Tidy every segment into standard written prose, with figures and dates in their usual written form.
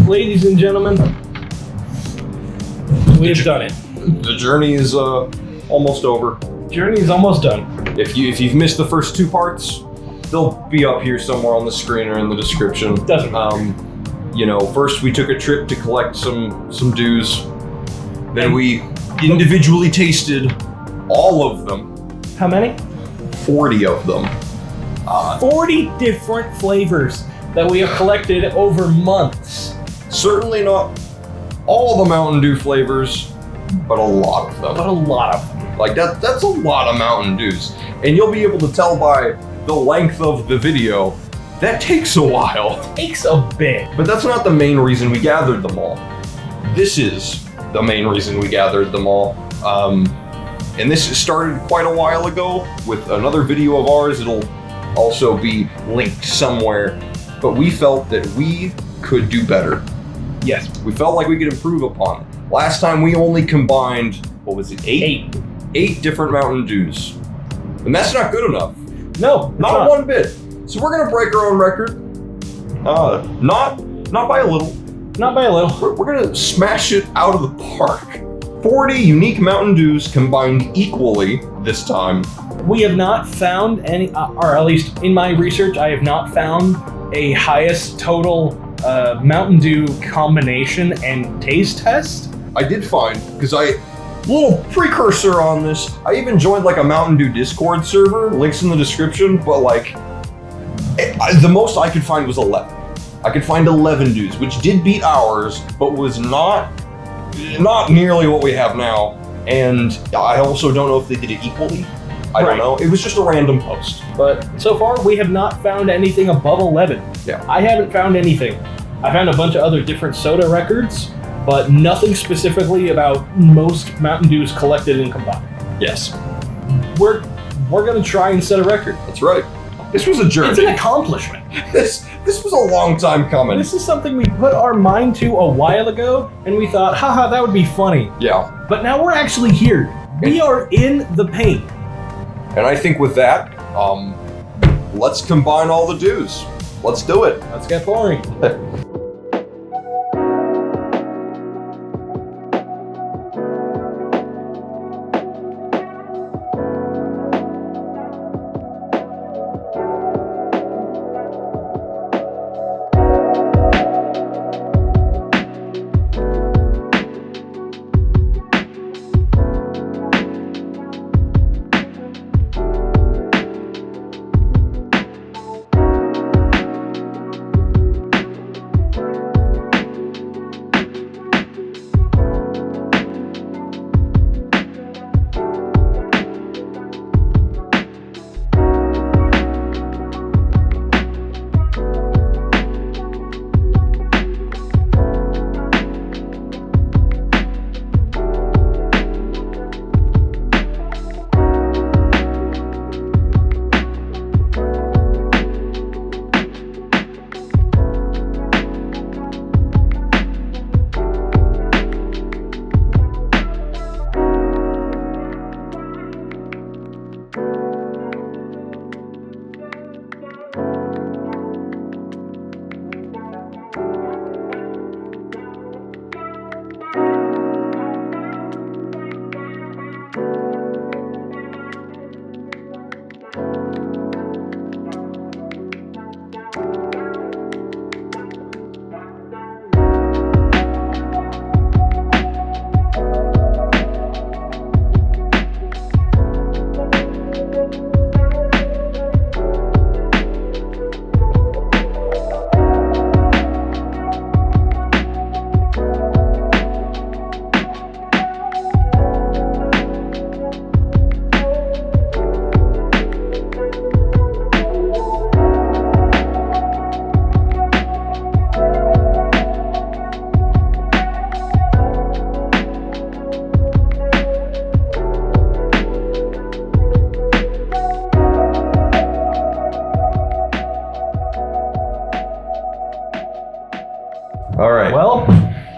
ladies and gentlemen, we have done it. The journey is almost over. Journey is almost done. If you've missed the first two parts, they'll be up here somewhere on the screen or in the description. Doesn't matter. First we took a trip to collect some dues. Then we individually tasted all of them. How many? 40 of them. 40 different flavors that we have collected over months. Certainly not all the Mountain Dew flavors, but a lot of them. But a lot of them. Like that's a lot of Mountain Dews. And you'll be able to tell by the length of the video, that takes a while. Takes a bit. But that's not the main reason we gathered them all. This is the main reason we gathered them all. And this started quite a while ago with another video of ours. It'll also be linked somewhere. But we felt that we could do better. Yes. We felt like we could improve upon it. Last time we only combined, what was it, eight? Eight different Mountain Dews. And that's not good enough. No, not one bit. So we're gonna break our own record. Not by a little. Not by a little. We're gonna smash it out of the park. 40 unique Mountain Dews combined equally this time. We have not found any, or at least in my research, I have not found a highest total Mountain Dew combination and taste test. I did find, because little precursor on this, I even joined like a Mountain Dew Discord server, links in the description, but like, the most I could find was 11. I could find 11 Dews, which did beat ours, but was not nearly what we have now. And I also don't know if they did it equally. I don't know. It was just a random post. But so far, we have not found anything above 11. Yeah. I haven't found anything. I found a bunch of other different soda records, but nothing specifically about most Mountain Dews collected and combined. Yes. We're gonna try and set a record. That's right. This was a journey. It's an accomplishment. This was a long time coming. This is something we put our mind to a while ago, and we thought, haha, that would be funny. Yeah. But now we're actually here. We are in the paint. And I think with that, let's combine all the Dews. Let's do it. Let's get boring. All right. Well,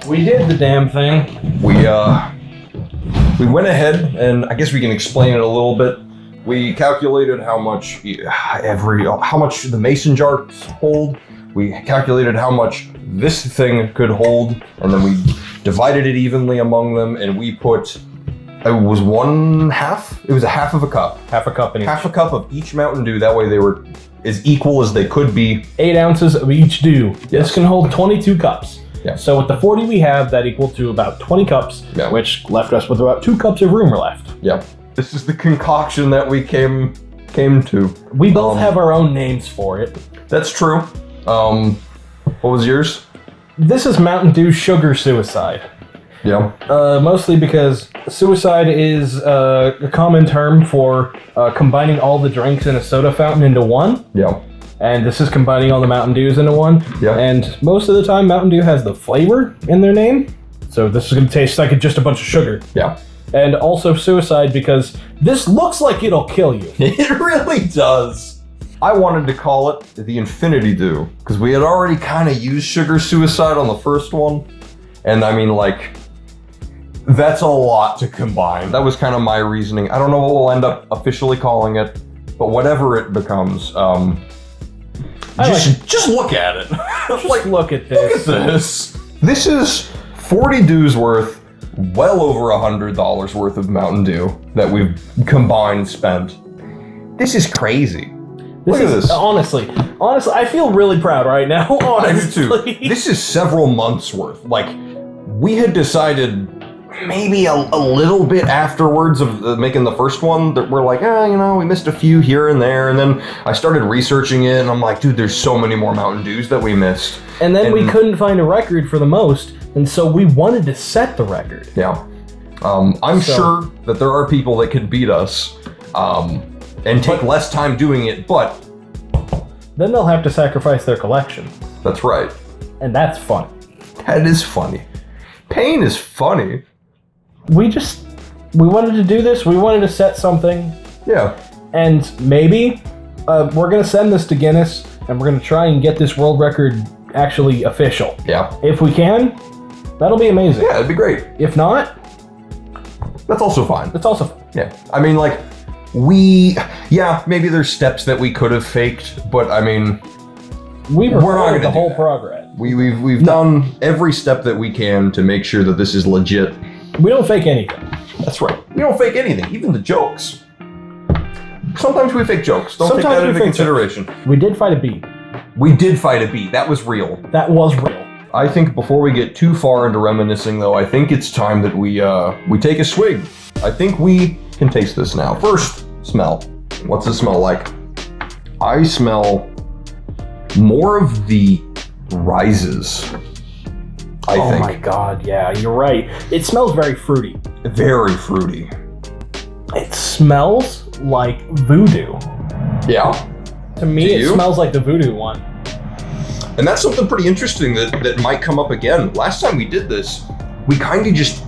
we did the damn thing. We went ahead, and I guess we can explain it a little bit. We calculated how much the mason jars hold. we calculated how much this thing could hold, and then we divided it evenly among them, and we put, it was a half of a cup. Half a cup in each. Half a cup of each Mountain Dew, that way they were as equal as they could be. 8 ounces of each Dew. Yes. This can hold 22 cups. Yeah. So with the 40 we have, that equal to about 20 cups, Yeah. which left us with about 2 cups of room left. Yep. This is the concoction that we came to. We both have our own names for it. That's true. What was yours? This is Mountain Dew Sugar Suicide. Yeah. Mostly because suicide is a common term for combining all the drinks in a soda fountain into one. Yeah. And this is combining all the Mountain Dews into one. Yeah. And most of the time, Mountain Dew has the flavor in their name. So this is going to taste like just a bunch of sugar. Yeah. And also suicide because this looks like it'll kill you. It really does. I wanted to call it the Infinity Dew because we had already kind of used Sugar Suicide on the first one. And I mean, like, that's a lot to combine. That was kind of my reasoning. I don't know what we'll end up officially calling it, but whatever it becomes, just look at it. Like, look at this. Look at this. This is 40 Dews worth, well over $100 worth of Mountain Dew that we've combined spent. This is crazy. Look at this. Honestly, I feel really proud right now. Honestly. I do too. This is several months worth. Like, we had decided maybe a little bit afterwards of making the first one that we're like, we missed a few here and there. And then I started researching it and I'm like, dude, there's so many more Mountain Dews that we missed. And then we couldn't find a record for the most. And so we wanted to set the record. Yeah. I'm sure that there are people that could beat us and take less time doing it, but then they'll have to sacrifice their collection. That's right. And that's fun. That is funny. Pain is funny. We wanted to do this. We wanted to set something. Yeah. And maybe we're going to send this to Guinness and we're going to try and get this world record actually official. Yeah. If we can, that'll be amazing. Yeah, it'd be great. If not, that's also fine. That's also fine. Yeah. I mean, like, maybe there's steps that we could have faked, but I mean, we're not going to the whole that. progress. We've done every step that we can to make sure that this is legit. We don't fake anything. That's right. We don't fake anything, even the jokes. Sometimes we fake jokes. Don't take that into consideration. Jokes. We did fight a bee. We did fight a bee. That was real. That was real. I think before we get too far into reminiscing, though, I think it's time that we take a swig. I think we can taste this now. First, smell. What's it smell like? I smell more of the rises. I think. Oh my god, yeah, you're right. It smells very fruity. Very fruity. It smells like voodoo. Yeah. To me, it smells like the voodoo one. And that's something pretty interesting that might come up again. Last time we did this, we kind of just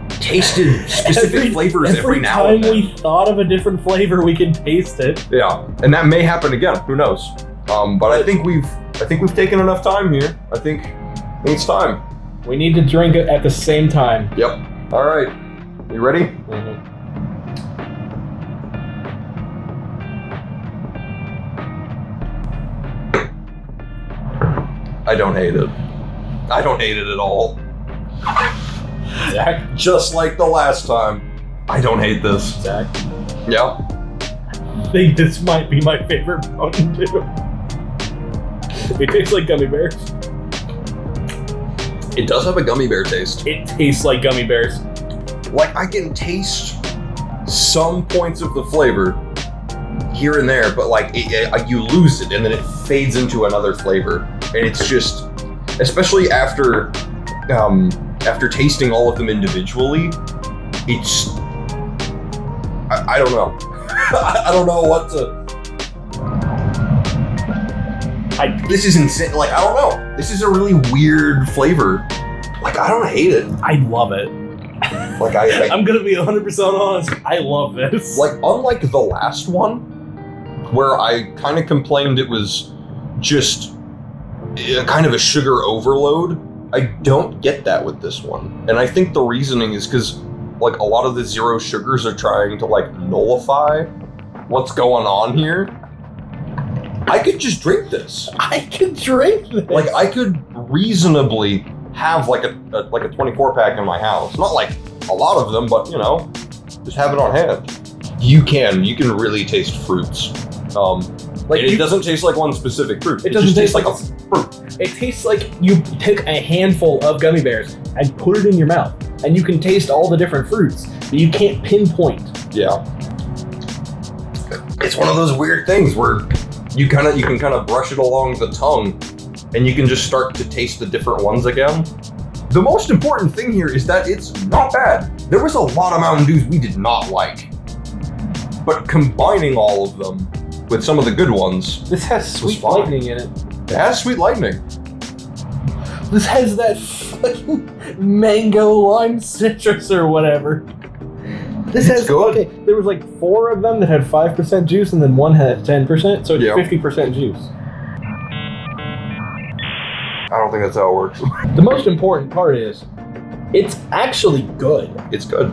tasted specific flavors every now and then. Every time we thought of a different flavor, we can taste it. Yeah, and that may happen again. Who knows? But I think we've taken enough time here. I think it's time. We need to drink it at the same time. Yep. All right. You ready? Mm-hmm. I don't hate it. I don't hate it at all. Zach? Just like the last time. I don't hate this. Zach? Yeah. I think this might be my favorite Mountain Dew. It tastes like gummy bears. It does have a gummy bear taste. It tastes like gummy bears. Like, I can taste some points of the flavor here and there, but like you lose it and then it fades into another flavor. And it's just, especially after tasting all of them individually, it's, I don't know. I don't know what to. This is insane. Like, I don't know. This is a really weird flavor. Like, I don't hate it. I love it. Like, I'm gonna be 100% honest. I love this. Like, unlike the last one, where I kind of complained it was just kind of a sugar overload, I don't get that with this one. And I think the reasoning is because, like, a lot of the zero sugars are trying to, like, nullify what's going on here. I could just drink this. I could drink this. Like, I could reasonably have like a 24 pack in my house. Not like a lot of them, but you know, just have it on hand. You can really taste fruits. It doesn't taste like one specific fruit. It doesn't just taste tastes like a fruit. It tastes like you took a handful of gummy bears and put it in your mouth, and you can taste all the different fruits, but you can't pinpoint. Yeah. It's one of those weird things where you can kind of brush it along the tongue, and you can just start to taste the different ones again. The most important thing here is that it's not bad. There was a lot of Mountain Dews we did not like, but combining all of them with some of the good ones. This has Sweet Lightning in it. It has Sweet Lightning. This has that fucking mango lime citrus or whatever. This has good. Okay, there was like 4 of them that had 5% juice, and then one had 10%, so it's 50% juice. I don't think that's how it works. The most important part is, it's actually good. It's good.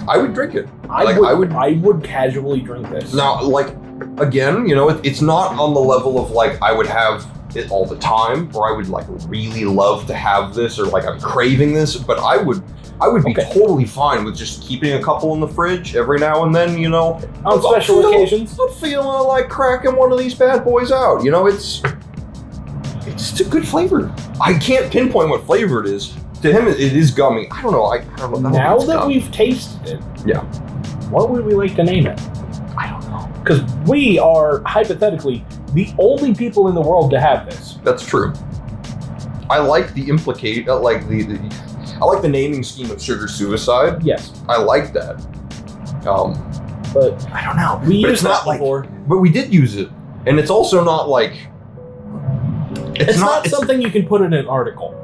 I would drink it. I would casually drink this. Now, like, again, you know, it's not on the level of like I would have it all the time, or I would like really love to have this, or like I'm craving this. But I would be totally fine with just keeping a couple in the fridge every now and then. You know, on special occasions. I'm feeling like cracking one of these bad boys out. You know, it's a good flavor. I can't pinpoint what flavor it is. To him, it is gummy. I don't know. I don't know. Now that we've tasted it, yeah, what would we like to name it? I don't know. Because we are, hypothetically, the only people in the world to have this. That's true. I like the I like the naming scheme of Sugar Suicide. Yes. I like that. But I don't know. We but used that before. But we did use it. And it's also not like... It's not something you can put in an article.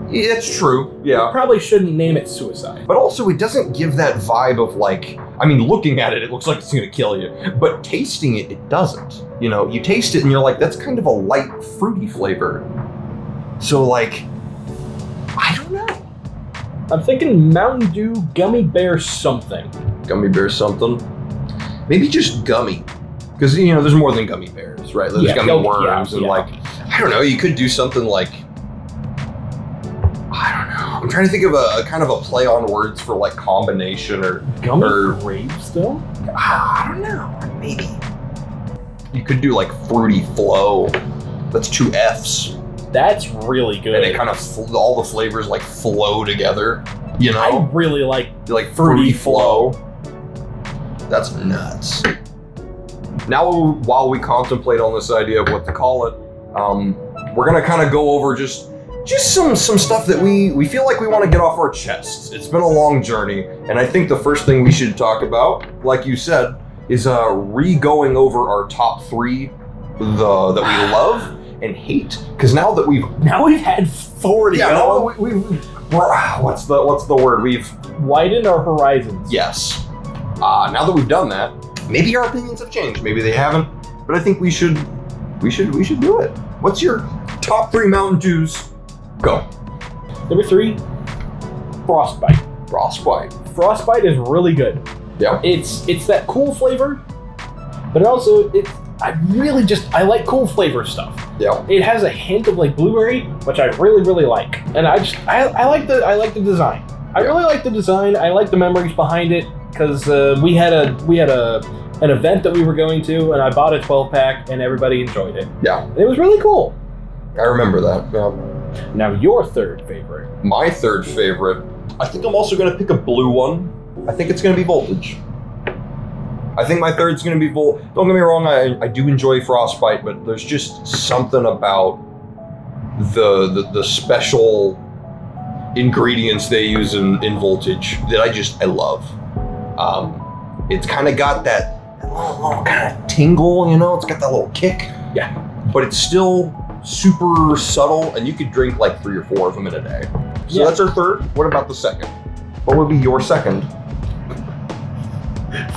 Yeah, it's true. Yeah. You probably shouldn't name it Suicide. But also, it doesn't give that vibe of like... I mean, looking at it, it looks like it's going to kill you. But tasting it, it doesn't. You know, you taste it and you're like, that's kind of a light, fruity flavor. So, like... I don't know. I'm thinking Mountain Dew Gummy Bear something. Gummy Bear something? Maybe just gummy. Because, you know, there's more than gummy bears, right? There's gummy worms and like... I don't know, you could do something like... I don't know. I'm trying to think of a kind of a play on words for like combination or... Gummy grape still? I don't know. Maybe. You could do like Fruity Flow. That's 2 Fs. That's really good. And it kind of, all the flavors like flow together, you know? I really like Fruity Flow. That's nuts. Now, while we contemplate on this idea of what to call it, we're gonna kind of go over just some stuff that we feel like we want to get off our chests. It's been a long journey, and I think the first thing we should talk about, like you said, is re-going over our top 3 that we love and hate. Because now we've had 40. Yeah, what's the word? We've widened our horizons. Yes. Now that we've done that, maybe our opinions have changed. Maybe they haven't. But I think we should do it. What's your top 3 Mountain Dews? Go. Number 3, Frostbite. Frostbite is really good. Yeah. It's that cool flavor, but also I like cool flavor stuff. Yeah. It has a hint of like blueberry, which I really, really like. And I like the design. I really like the design. I like the memories behind it because we had an event that we were going to, and I bought a 12-pack, and everybody enjoyed it. Yeah. And it was really cool. I remember that. Yeah. Now, your third favorite. My third favorite. I think I'm also going to pick a blue one. I think it's going to be Voltage. I think my third's going to be Voltage. Don't get me wrong, I do enjoy Frostbite, but there's just something about the special ingredients they use in Voltage that I love. It's kind of got that little kind of tingle, you know? It's got that little kick. Yeah. But it's still super subtle, and you could drink like 3 or 4 of them in a day. So that's our third. What about the second? What would be your second?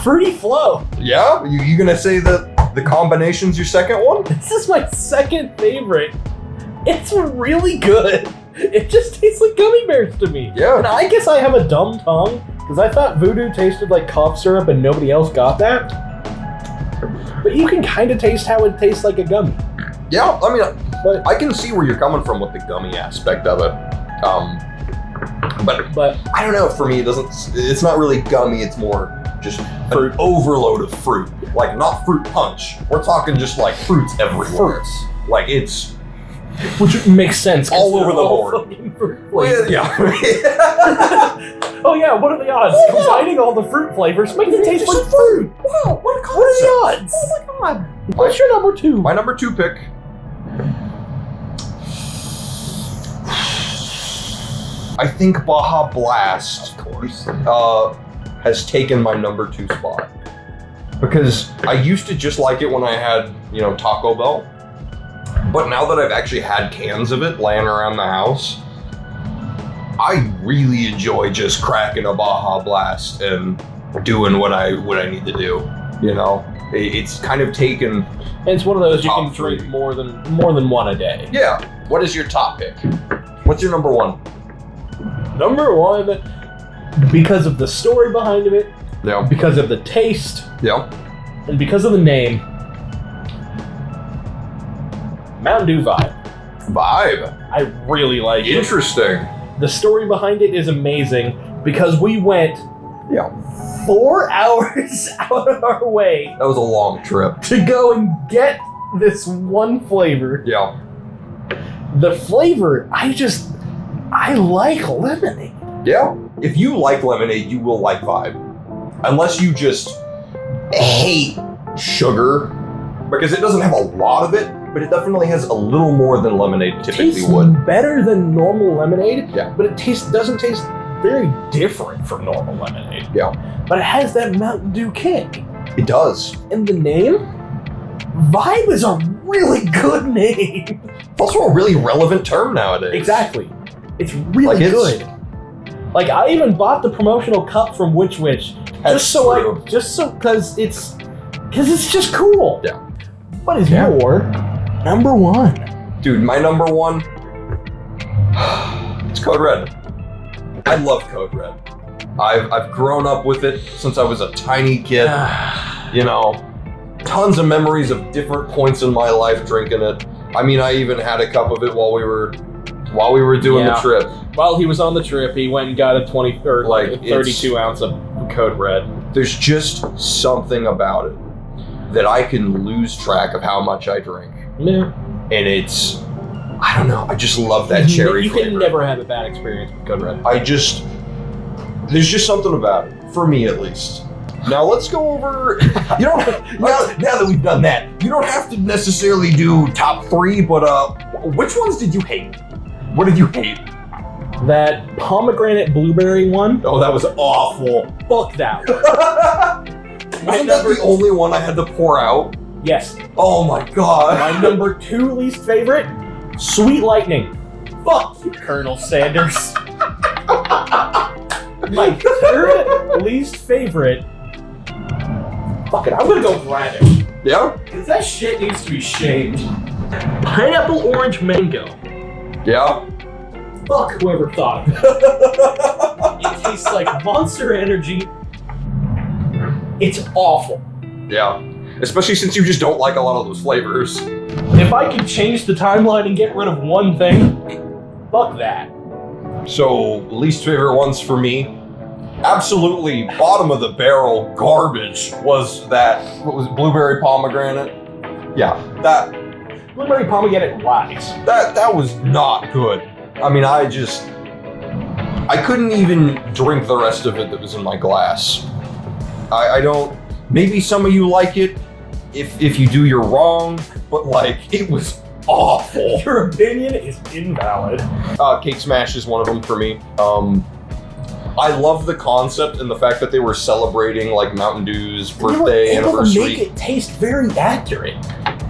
Fruity Flow. Yeah? You gonna say that the combination's your second one? This is my second favorite. It's really good. It just tastes like gummy bears to me. Yeah. And I guess I have a dumb tongue, because I thought Voodoo tasted like cough syrup and nobody else got that. But you can kind of taste how it tastes like a gummy. Yeah, I mean, But I can see where you're coming from with the gummy aspect of it. But I don't know. For me, it's not really gummy. It's more just Fruit. an overload of fruit. Like not fruit punch. We're talking just like fruits everywhere. fruits. Like it's Which makes sense. 'cause all they're over the all board. fucking fruit flavors. yeah. Oh yeah, what are the odds? Combining all the fruit flavors makes it taste like fruit. Wow, what a What are the odds? Oh my god. What's your number 2? My number 2 pick. I think Baja Blast, Of course. has taken my number 2 spot. Because I used to just like it when I had, Taco Bell. But now that I've actually had cans of it laying around the house, I really enjoy just cracking a Baja Blast and doing what I need to do. It's kind of taken. And it's one of those you Top can drink 3. more than one a day. Yeah. What is your top pick? What's your number 1? Number 1, because of the story behind it, Yeah. because of the taste, Yeah. and because of the name, Mountain Dew Vibe. Vibe. I really like it. Interesting. The story behind it is amazing because we went Yeah. 4 hours out of our way That was a long trip. to go and get this one flavor. Yeah. The flavor, I like lemonade. Yeah. If you like lemonade, you will like Vibe. Unless you just hate sugar. Because it doesn't have a lot of it, but it definitely has a little more than lemonade typically Tastes would. better than normal lemonade, Yeah. but it doesn't taste very different from normal lemonade. Yeah. But it has that Mountain Dew kick. It does. And the name? Vibe is a really good name. It's also a really relevant term nowadays. Exactly. It's really Like, it's- good. Like I even bought the promotional cup from Witch That's true. because it's just cool. Yeah. What is Yeah. your number 1? Dude, my number 1, it's Code Red. I love Code Red. I've grown up with it since I was a tiny kid. Tons of memories of different points in my life drinking it. I mean, I even had a cup of it while we were doing the Yeah. trip. While he was on the trip, he went and got a 20 or Like, a 32 ounce of Code Red. There's just something about it that I can lose track of how much I drink. Yeah. And it's, I don't know, I just love that cherry You flavor. can never have a bad experience with Code Red. There's just something about it, for me at least. Now let's go over, now that we've done that, you don't have to necessarily do top 3, but which ones did you hate? What did you hate? That pomegranate blueberry one, Oh, that was awful. fuck that one. Wasn't that the only one I had to pour out? Yes. Oh my god. My number 2 least favorite, Sweet Lightning. Fuck you, Colonel Sanders. My 3rd least favorite, fuck it, I'm gonna go radish. Yeah? Because that shit needs to be shamed. Pineapple orange mango. Yeah? Fuck whoever thought of it. It tastes like Monster Energy. It's awful. Yeah. Especially since you just don't like a lot of those flavors. If I could change the timeline and get rid of one thing, fuck that. So, least favorite ones for me, absolutely bottom of the barrel garbage was that, what was it, blueberry pomegranate? Yeah, that Blueberry pomegranate wise. that was not good. I mean, I couldn't even drink the rest of it that was in my glass. I don't, maybe some of you like it. If you do, you're wrong, but like, it was awful. Your opinion is invalid. Cake Smash is one of them for me. I love the concept and the fact that they were celebrating like Mountain Dew's birthday They were able to anniversary. make it taste very accurate.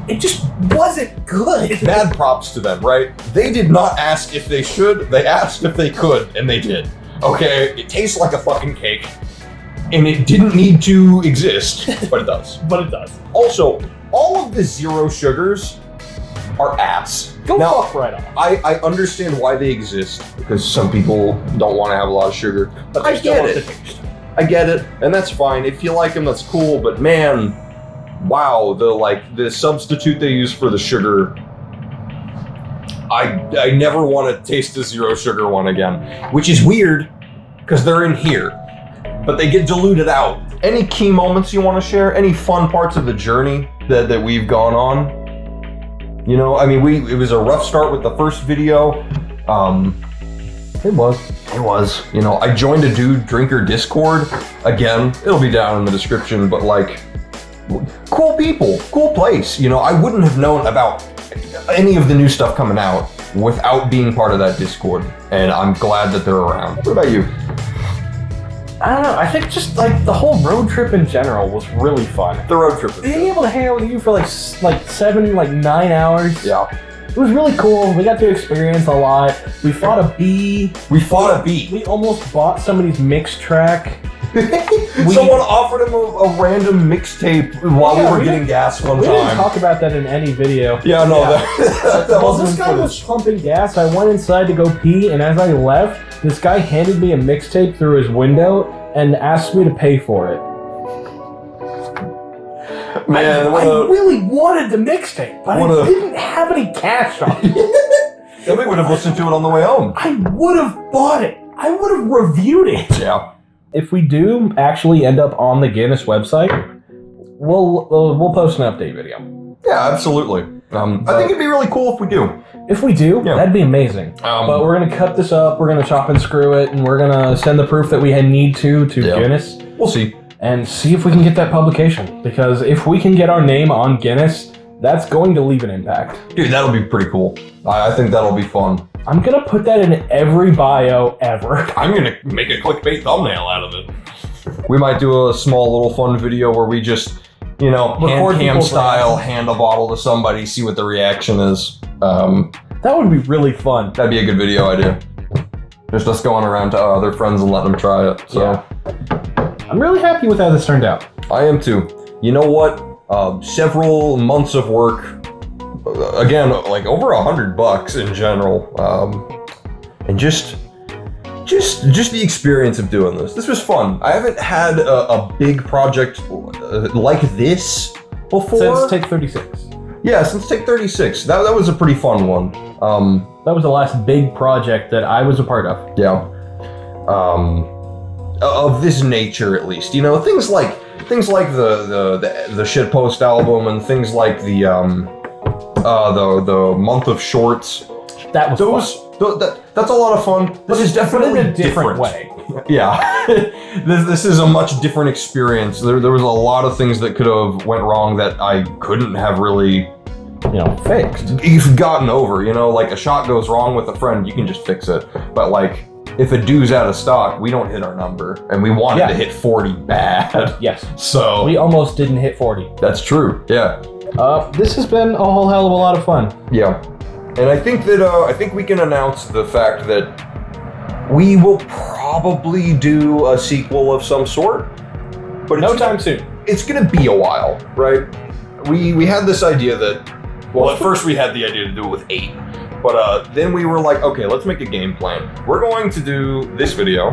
It just wasn't good. Mad props to them, right? They did not ask if they should, they asked if they could, and they did. Okay, it tastes like a fucking cake, and it didn't need to exist, but it does. But it does. Also, all of the zero sugars are ass. Go Now, fuck right off. I understand why they exist, because some people don't want to have a lot of sugar, But I they still get want it. the taste. I get it, and that's fine. If you like them, that's cool, but man, wow, the substitute they use for the sugar. I never want to taste the zero sugar one again, which is weird because they're in here, but they get diluted out. Any key moments you want to share? Any fun parts of the journey that we've gone on? You know, I mean, it was a rough start with the first video. It was. You know, I joined a Dude Drinker Discord. Again, it'll be down in the description, but like, cool people, cool place. You know, I wouldn't have known about any of the new stuff coming out without being part of that Discord, and I'm glad that they're around. What about you? I don't know. I think just like the whole road trip in general was really fun. The road trip. Being able to hang out with you for like 9 hours. Yeah. It was really cool. We got to experience a lot. We fought a bee. We almost bought somebody's mix track. Someone offered him a random mixtape while we were getting gas one we time. We didn't talk about that in any video. Yeah, no. Yeah. That well, this guy was pumping gas. I went inside to go pee, and as I left, this guy handed me a mixtape through his window and asked me to pay for it. Man, I really wanted the mixtape, but I didn't have any cash on it. Then we would have listened to it on the way home. I would have bought it. I would have reviewed it. Yeah. If we do actually end up on the Guinness website, we'll post an update video. Yeah, absolutely. I think it'd be really cool if we do. If we do, that'd be amazing. But we're gonna cut this up. We're gonna chop and screw it, and we're gonna send the proof that we need to Guinness. We'll see. And see if we can get that publication. Because if we can get our name on Guinness, that's going to leave an impact. Dude, that'll be pretty cool. I think that'll be fun. I'm gonna put that in every bio ever. I'm gonna make a clickbait thumbnail out of it. We might do a small little fun video where we just, you know, hand cam style, hand a bottle to somebody, see what the reaction is. That would be really fun. That'd be a good video idea. Just us going around to other friends and letting them try it. So. Yeah. I'm really happy with how this turned out. I am too. You know what? Several months of work. Again, like over $100 in general, and just the experience of doing this. This was fun. I haven't had a big project like this before. Since Take 36. Yeah, since Take 36. That was a pretty fun one. That was the last big project that I was a part of. Yeah. Of this nature, at least. You know, things like the shitpost album and things like the month of shorts. That was fun. That's a lot of fun. This is definitely in a different way. Yeah, this is a much different experience. There was a lot of things that could have went wrong that I couldn't have really, fixed. You've gotten over. You know, like a shot goes wrong with a friend, you can just fix it. But like, if a dew's out of stock, we don't hit our number, and we wanted to hit 40 bad. Yes. So we almost didn't hit 40. That's true. Yeah. This has been a whole hell of a lot of fun. Yeah, and I think that we can announce the fact that we will probably do a sequel of some sort, but no time soon. It's gonna be a while, right? We had this idea that, well, at first we had the idea to do it with 8. But then we were like, okay, let's make a game plan. We're going to do this video,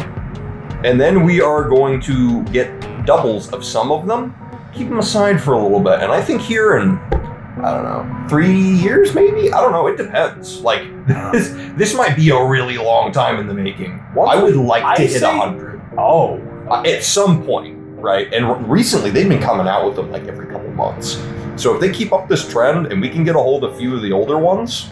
and then we are going to get doubles of some of them, keep them aside for a little bit. And I think here in, I don't know, 3 years maybe? I don't know, it depends. Like, this might be a really long time in the making. I would like to hit 100. Oh. At some point, right? And recently they've been coming out with them like every couple months. So if they keep up this trend and we can get a hold of a few of the older ones,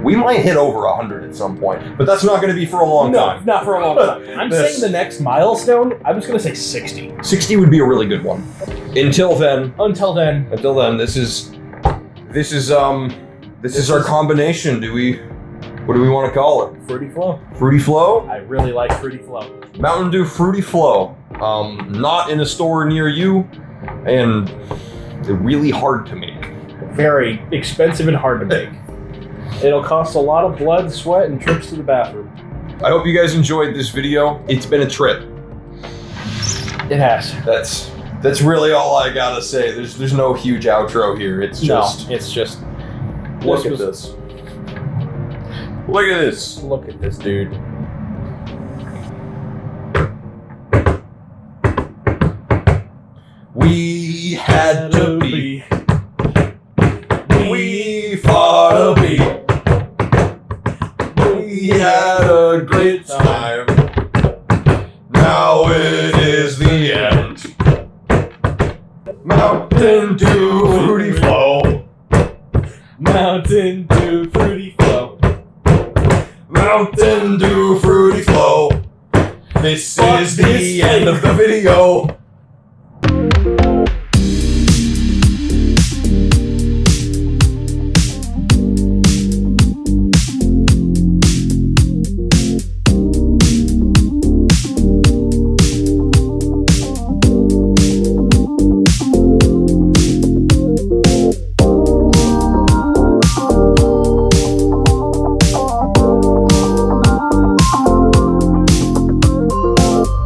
we might hit over 100 at some point, but that's not going to be for a long time. No, not for a long time. I'm saying the next milestone, I was going to say 60. 60 would be a really good one. Until then, this is our combination. What do we want to call it? Fruity Flow. Fruity Flow? I really like Fruity Flow. Mountain Dew Fruity Flow. Not in a store near you, and they're really hard to make. Very expensive and hard to make. It'll cost a lot of blood, sweat, and trips to the bathroom. I hope you guys enjoyed this video. It's been a trip. It has. That's really all I gotta say. There's no huge outro here. It's just look at this. Look at this. Look at this, dude. We we had to be. We fought a beat. We had a great time. Now it is the end. Mountain Dew Fruity Flow. Mountain Dew Fruity Flow. Mountain Dew Fruity Flow. This is the end of the video.